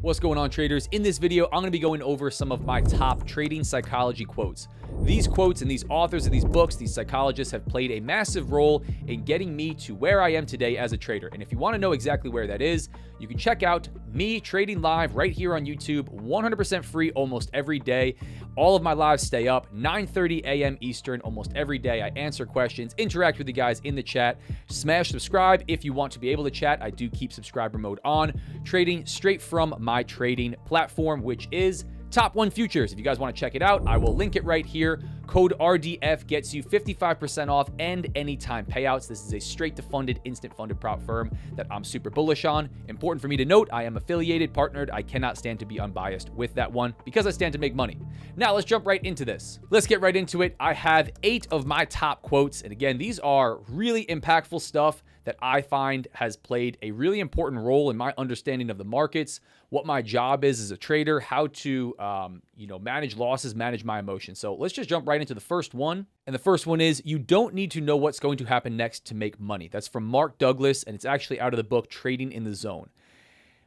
What's going on, traders? In this video, I'm going to be going over some of my top trading psychology quotes. These quotes and these authors of these books, these psychologists, have played a massive role in getting me to where I am today as a trader. And if you want to know exactly where that is, you can check out me trading live right here on YouTube, 100% free almost every day. All of my lives stay up 9:30 a.m. Eastern almost every day. I answer questions, interact with you guys in the chat. Smash subscribe if you want to be able to chat. I do keep subscriber mode on, trading straight from my trading platform, which is Top 1 Futures. If you guys want to check it out, I will link it right here. Code RDF gets you 55% off and anytime payouts. This is a straight to funded, instant funded prop firm that I'm super bullish on. Important for me to note, I am affiliated, partnered. I cannot stand to be unbiased with that one because I stand to make money. Now let's jump right into this. Let's get right into it. I have 8 of my top quotes. And again, these are really impactful stuff that I find has played a really important role in my understanding of the markets, what my job is as a trader, how to manage losses, manage my emotions. So let's just jump right into the first one. And the first one is, you don't need to know what's going to happen next to make money. That's from Mark Douglas, and it's actually out of the book Trading in the Zone.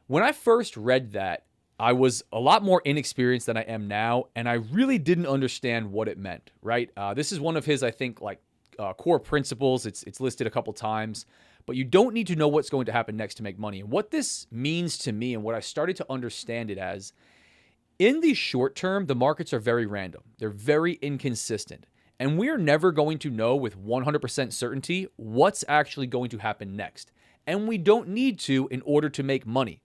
When I first read that, I was a lot more inexperienced than I am now, and I really didn't understand what it meant, right? This is one of his, I think, core principles. It's listed a couple times. But you don't need to know what's going to happen next to make money. And what this means to me, and what I started to understand it as, in the short term, the markets are very random. They're very inconsistent. And we're never going to know with 100% certainty what's actually going to happen next. And we don't need to in order to make money.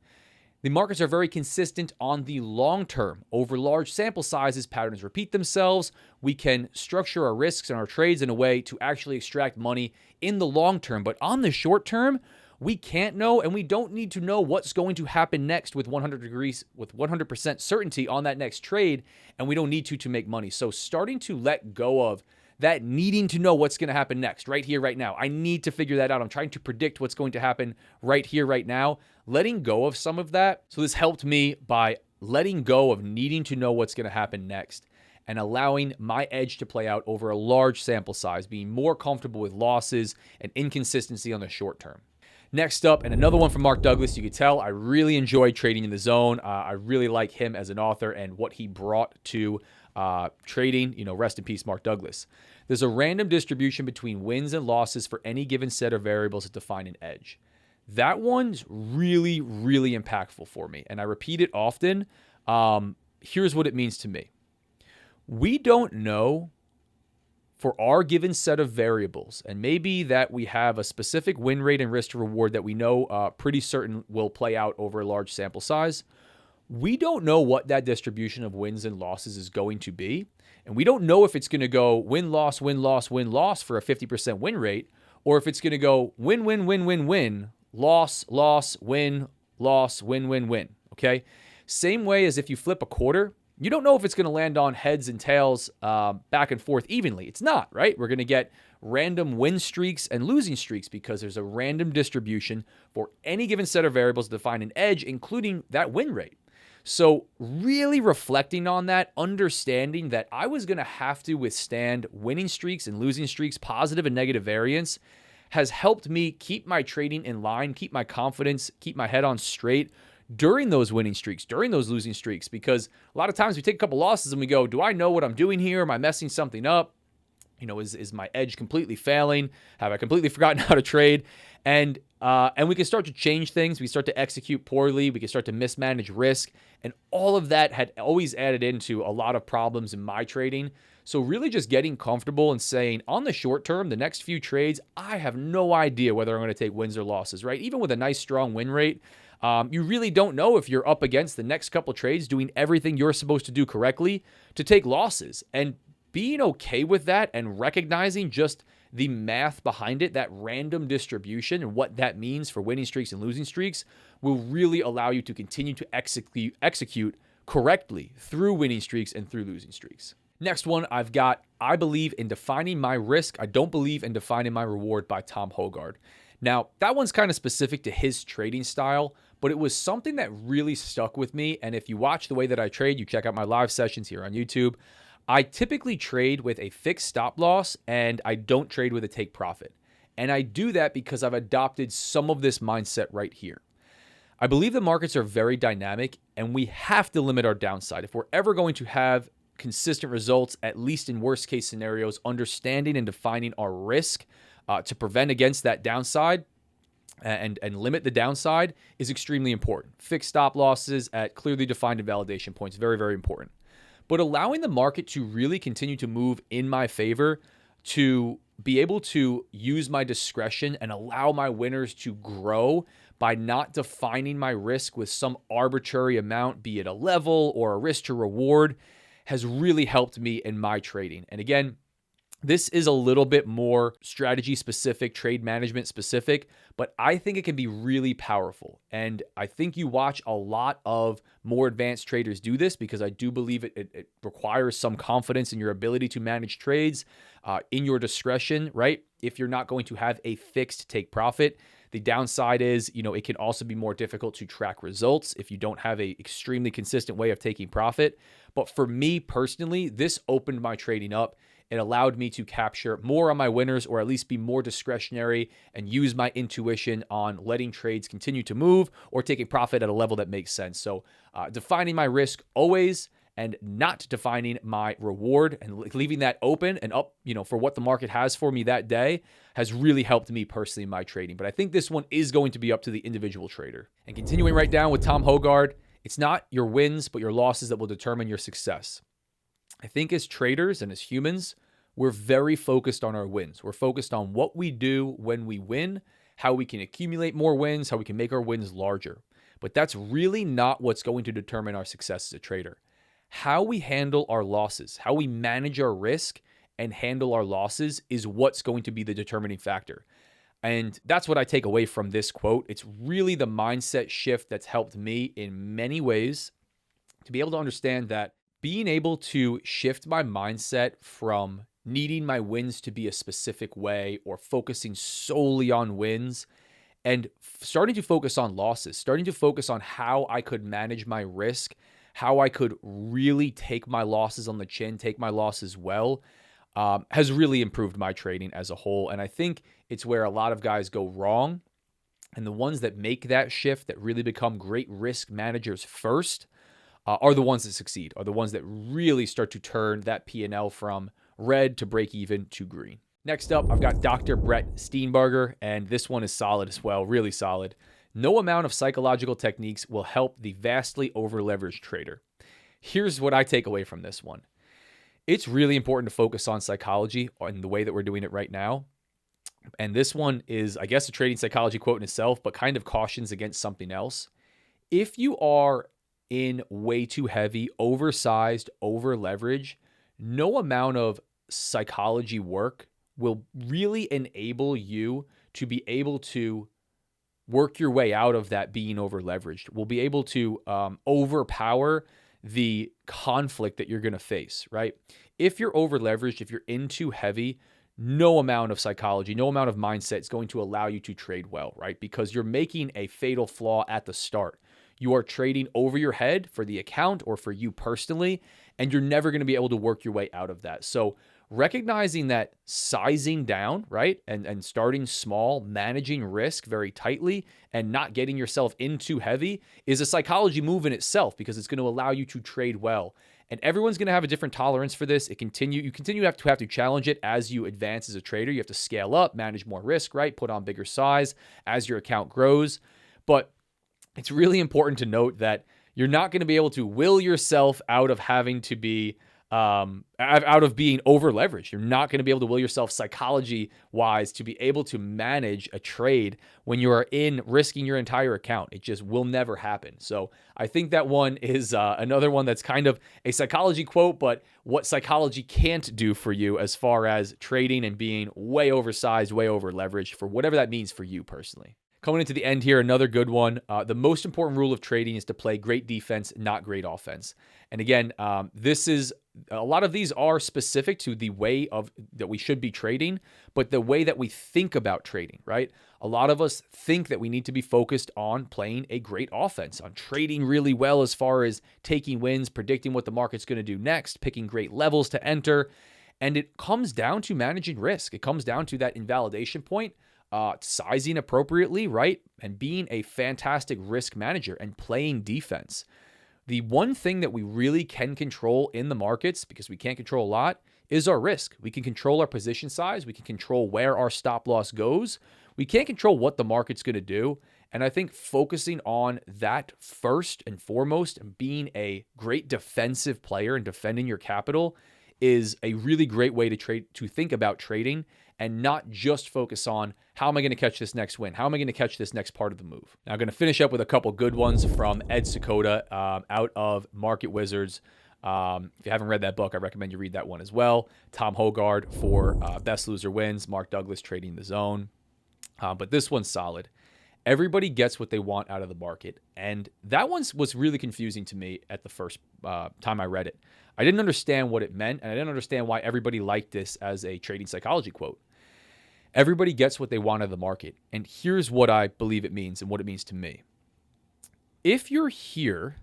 The markets are very consistent on the long term. Over large sample sizes, patterns repeat themselves. We can structure our risks and our trades in a way to actually extract money in the long term. But on the short term, we can't know, and we don't need to know what's going to happen next with 100% certainty on that next trade, and we don't need to make money. So starting to let go of that needing to know what's going to happen next, right here, right now. I need to figure that out. I'm trying to predict what's going to happen right here, right now. Letting go of some of that. So this helped me by letting go of needing to know what's going to happen next and allowing my edge to play out over a large sample size, being more comfortable with losses and inconsistency on the short term. Next up, and another one from Mark Douglas, you could tell I really enjoy Trading in the Zone. I really like him as an author and what he brought to trading. Rest in peace, Mark Douglas. There's a random distribution between wins and losses for any given set of variables that define an edge. That one's really, really impactful for me, and I repeat it often. Here's what it means to me. We don't know for our given set of variables, and maybe that we have a specific win rate and risk to reward that we know pretty certain will play out over a large sample size. We don't know what that distribution of wins and losses is going to be, and we don't know if it's going to go win, loss, win, loss, win, loss for a 50% win rate, or if it's going to go win, win, win, win, win, loss, loss, win, loss, win, win, win, okay? Same way as if you flip a quarter, you don't know if it's going to land on heads and tails back and forth evenly. It's not, right? We're going to get random win streaks and losing streaks because there's a random distribution for any given set of variables to define an edge, including that win rate. So really reflecting on that, understanding that I was going to have to withstand winning streaks and losing streaks, positive and negative variance, has helped me keep my trading in line, keep my confidence, keep my head on straight during those winning streaks, during those losing streaks, because a lot of times we take a couple losses and we go, do I know what I'm doing here? Am I messing something up? Is my edge completely failing? Have I completely forgotten how to trade? And we can start to change things. We start to execute poorly. We can start to mismanage risk. And all of that had always added into a lot of problems in my trading. So really just getting comfortable and saying, on the short term, the next few trades, I have no idea whether I'm going to take wins or losses, right? Even with a nice, strong win rate, you really don't know if you're up against the next couple trades doing everything you're supposed to do correctly to take losses. And being okay with that and recognizing just the math behind it, that random distribution and what that means for winning streaks and losing streaks, will really allow you to continue to execute correctly through winning streaks and through losing streaks. Next one I've got, I believe in defining my risk. I don't believe in defining my reward, by Tom Hogard. Now, that one's kind of specific to his trading style, but it was something that really stuck with me. And if you watch the way that I trade, you check out my live sessions here on YouTube, I typically trade with a fixed stop loss and I don't trade with a take profit. And I do that because I've adopted some of this mindset right here. I believe the markets are very dynamic and we have to limit our downside. If we're ever going to have consistent results, at least in worst case scenarios, understanding and defining our risk to prevent against that downside and limit the downside is extremely important. Fixed stop losses at clearly defined invalidation points, very, very important. But allowing the market to really continue to move in my favor, to be able to use my discretion and allow my winners to grow by not defining my risk with some arbitrary amount, be it a level or a risk to reward, has really helped me in my trading. And again, this is a little bit more strategy specific, trade management specific, but I think it can be really powerful. And I think you watch a lot of more advanced traders do this because I do believe it requires some confidence in your ability to manage trades in your discretion, right? If you're not going to have a fixed take profit. The downside is, it can also be more difficult to track results if you don't have a extremely consistent way of taking profit. But for me personally, this opened my trading up. It allowed me to capture more on my winners, or at least be more discretionary and use my intuition on letting trades continue to move or taking profit at a level that makes sense. So defining my risk always, and not defining my reward and leaving that open and up, for what the market has for me that day has really helped me personally in my trading. But I think this one is going to be up to the individual trader. And continuing right down with Tom Hogard, it's not your wins, but your losses that will determine your success. I think as traders and as humans, we're very focused on our wins. We're focused on what we do when we win, how we can accumulate more wins, how we can make our wins larger. But that's really not what's going to determine our success as a trader. How we handle our losses, how we manage our risk and handle our losses is what's going to be the determining factor. And that's what I take away from this quote. It's really the mindset shift that's helped me in many ways to be able to understand that being able to shift my mindset from needing my wins to be a specific way or focusing solely on wins and starting to focus on losses, starting to focus on how I could manage my risk, how I could really take my losses on the chin, take my losses well, has really improved my trading as a whole. And I think it's where a lot of guys go wrong. And the ones that make that shift, that really become great risk managers first, are the ones that succeed, are the ones that really start to turn that P&L from red to break even to green. Next up, I've got Dr. Brett Steenbarger, and this one is solid as well, really solid. No amount of psychological techniques will help the vastly over-leveraged trader. Here's what I take away from this one. It's really important to focus on psychology in the way that we're doing it right now. And this one is, I guess, a trading psychology quote in itself, but kind of cautions against something else. If you are in way too heavy, oversized, over-leverage, no amount of psychology work will really enable you to be able to work your way out of that being over leveraged. We'll be able to overpower the conflict that you're going to face, right? If you're over leveraged, if you're in too heavy, no amount of psychology, no amount of mindset is going to allow you to trade well, right? Because you're making a fatal flaw at the start. You are trading over your head for the account or for you personally, and you're never going to be able to work your way out of that. So recognizing that sizing down, right, and starting small, managing risk very tightly, and not getting yourself in too heavy is a psychology move in itself, because it's going to allow you to trade well. And everyone's going to have a different tolerance for this. You continue to have to challenge it as you advance as a trader. You have to scale up, manage more risk, right, put on bigger size as your account grows. But it's really important to note that you're not going to be able to will yourself out of having to be out of being over leveraged. You're not going to be able to will yourself psychology wise to be able to manage a trade when you are in risking your entire account. It just will never happen. So I think that one is another one that's kind of a psychology quote, but what psychology can't do for you as far as trading and being way oversized, way over leveraged for whatever that means for you personally. Coming into the end here, another good one. The most important rule of trading is to play great defense, not great offense. And again, a lot of these are specific to the way that we should be trading, but the way that we think about trading, right? A lot of us think that we need to be focused on playing a great offense, on trading really well as far as taking wins, predicting what the market's going to do next, picking great levels to enter. And it comes down to managing risk. It comes down to that invalidation point. Sizing appropriately, right? And being a fantastic risk manager and playing defense. The one thing that we really can control in the markets, because we can't control a lot, is our risk. We can control our position size. We can control where our stop loss goes. We can't control what the market's going to do. And I think focusing on that first and foremost and being a great defensive player and defending your capital is a really great way to think about trading, and not just focus on how am I going to catch this next win? How am I going to catch this next part of the move? Now, I'm going to finish up with a couple good ones from Ed Sakota out of Market Wizards. If you haven't read that book, I recommend you read that one as well. Tom Hogard for Best Loser Wins, Mark Douglas Trading the Zone. But this one's solid. Everybody gets what they want out of the market. And that one was really confusing to me at the first time I read it. I didn't understand what it meant, and I didn't understand why everybody liked this as a trading psychology quote. Everybody gets what they want out of the market. And here's what I believe it means and what it means to me. If you're here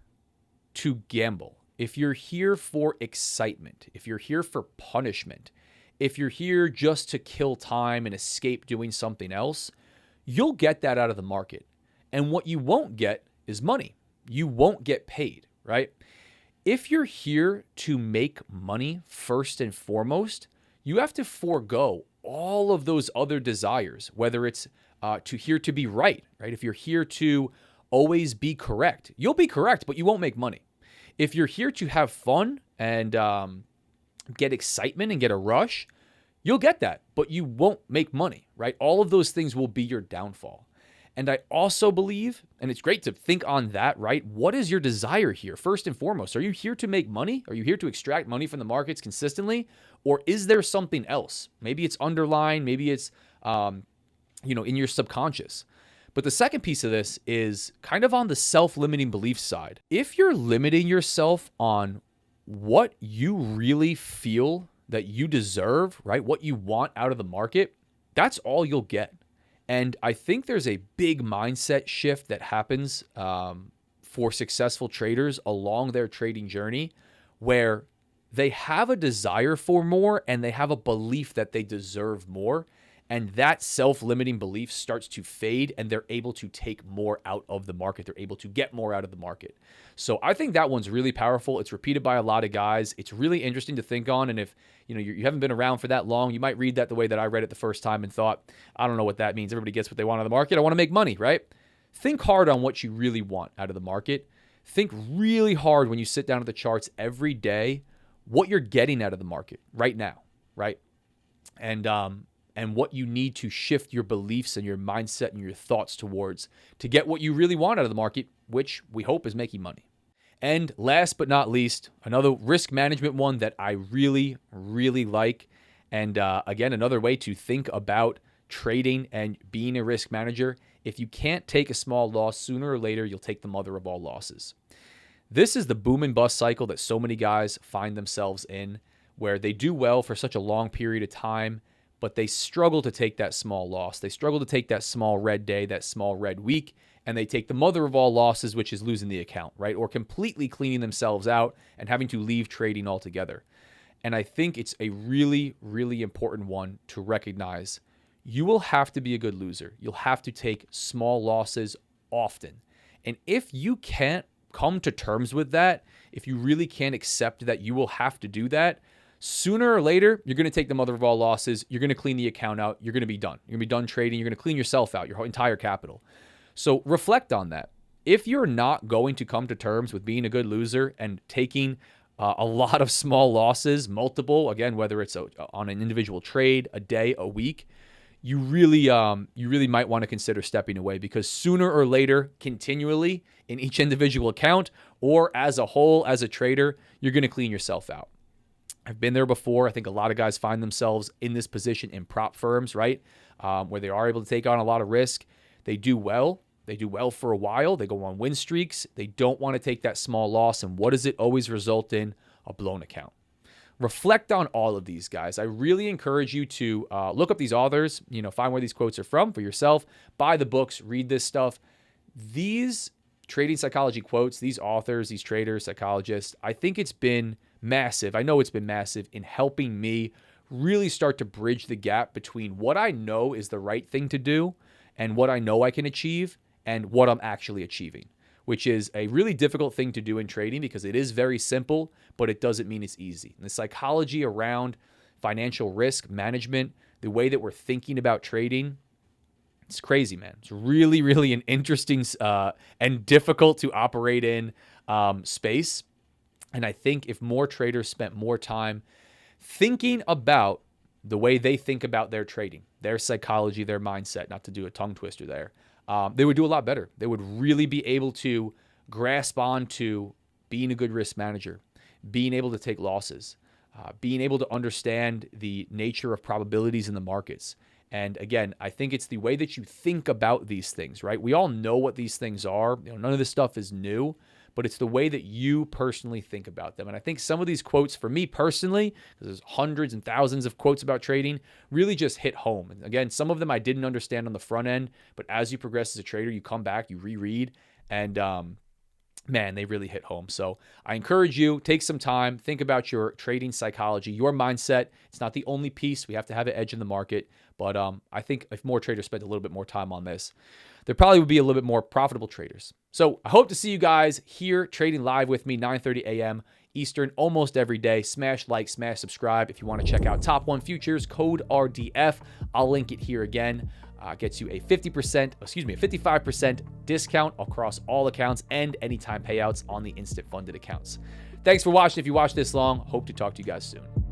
to gamble, if you're here for excitement, if you're here for punishment, if you're here just to kill time and escape doing something else, you'll get that out of the market. And what you won't get is money. You won't get paid, right? If you're here to make money first and foremost, you have to forego all of those other desires, whether it's here to be right? If you're here to always be correct, you'll be correct, but you won't make money. If you're here to have fun and get excitement and get a rush, you'll get that, but you won't make money, right? All of those things will be your downfall. And I also believe, and it's great to think on that, right? What is your desire here? First and foremost, are you here to make money? Are you here to extract money from the markets consistently? Or is there something else? Maybe it's underlying, maybe it's, in your subconscious. But the second piece of this is kind of on the self-limiting belief side. If you're limiting yourself on what you really feel that you deserve, right? What you want out of the market, that's all you'll get. And I think there's a big mindset shift that happens for successful traders along their trading journey, where they have a desire for more and they have a belief that they deserve more. And that self-limiting belief starts to fade, and they're able to take more out of the market. They're able to get more out of the market. So I think that one's really powerful. It's repeated by a lot of guys. It's really interesting to think on. And if you haven't been around for that long, you might read that the way that I read it the first time and thought, I don't know what that means. Everybody gets what they want out of the market. I want to make money, right? Think hard on what you really want out of the market. Think really hard when you sit down at the charts every day, what you're getting out of the market right now, right? And what you need to shift your beliefs and your mindset and your thoughts towards to get what you really want out of the market, which we hope is making money. And last but not least, another risk management one that I really, really like. And again, another way to think about trading and being a risk manager. If you can't take a small loss, sooner or later, you'll take the mother of all losses. This is the boom and bust cycle that so many guys find themselves in, where they do well for such a long period of time, but they struggle to take that small loss. They struggle to take that small red day, that small red week, and they take the mother of all losses, which is losing the account, right? Or completely cleaning themselves out and having to leave trading altogether. And I think it's a really, really important one to recognize. You will have to be a good loser. You'll have to take small losses often. And if you can't come to terms with that, if you really can't accept that you will have to do that, sooner or later, you're going to take the mother of all losses. You're going to clean the account out. You're going to be done. You're going to be done trading. You're going to clean yourself out, your entire capital. So reflect on that. If you're not going to come to terms with being a good loser and taking a lot of small losses, multiple, again, whether it's on an individual trade, a day, a week, you really might want to consider stepping away, because sooner or later, continually in each individual account or as a whole, as a trader, you're going to clean yourself out. I've been there before. I think a lot of guys find themselves in this position in prop firms, right? Where they are able to take on a lot of risk. They do well. They do well for a while. They go on win streaks. They don't want to take that small loss. And what does it always result in? A blown account. Reflect on all of these, guys. I really encourage you to look up these authors, find where these quotes are from for yourself, buy the books, read this stuff. These trading psychology quotes, these authors, these traders, psychologists, I think it's been massive. I know it's been massive in helping me really start to bridge the gap between what I know is the right thing to do and what I know I can achieve and what I'm actually achieving. which is a really difficult thing to do in trading because it is very simple, but it doesn't mean it's easy. And the psychology around financial risk management, the way that we're thinking about trading, it's crazy, man. It's really, really an interesting and difficult to operate in space. And I think if more traders spent more time thinking about the way they think about their trading, their psychology, their mindset, not to do a tongue twister there, they would do a lot better. They would really be able to grasp on to being a good risk manager, being able to take losses, being able to understand the nature of probabilities in the markets. And again, I think it's the way that you think about these things, right? We all know what these things are. None of this stuff is new, but it's the way that you personally think about them. And I think some of these quotes for me personally, because there's hundreds and thousands of quotes about trading, really just hit home. And again, some of them I didn't understand on the front end, but as you progress as a trader, you come back, you reread, and man, they really hit home. So I encourage you, take some time, think about your trading psychology, your mindset. It's not the only piece. We have to have an edge in the market. But I think if more traders spent a little bit more time on this, there probably would be a little bit more profitable traders. So I hope to see you guys here trading live with me, 9:30 a.m. Eastern, almost every day. Smash like, smash subscribe. If you want to check out Top 1 Futures, code RDF. I'll link it here again. Gets you a 55% discount across all accounts and anytime payouts on the instant funded accounts. Thanks for watching. If you watched this long, hope to talk to you guys soon.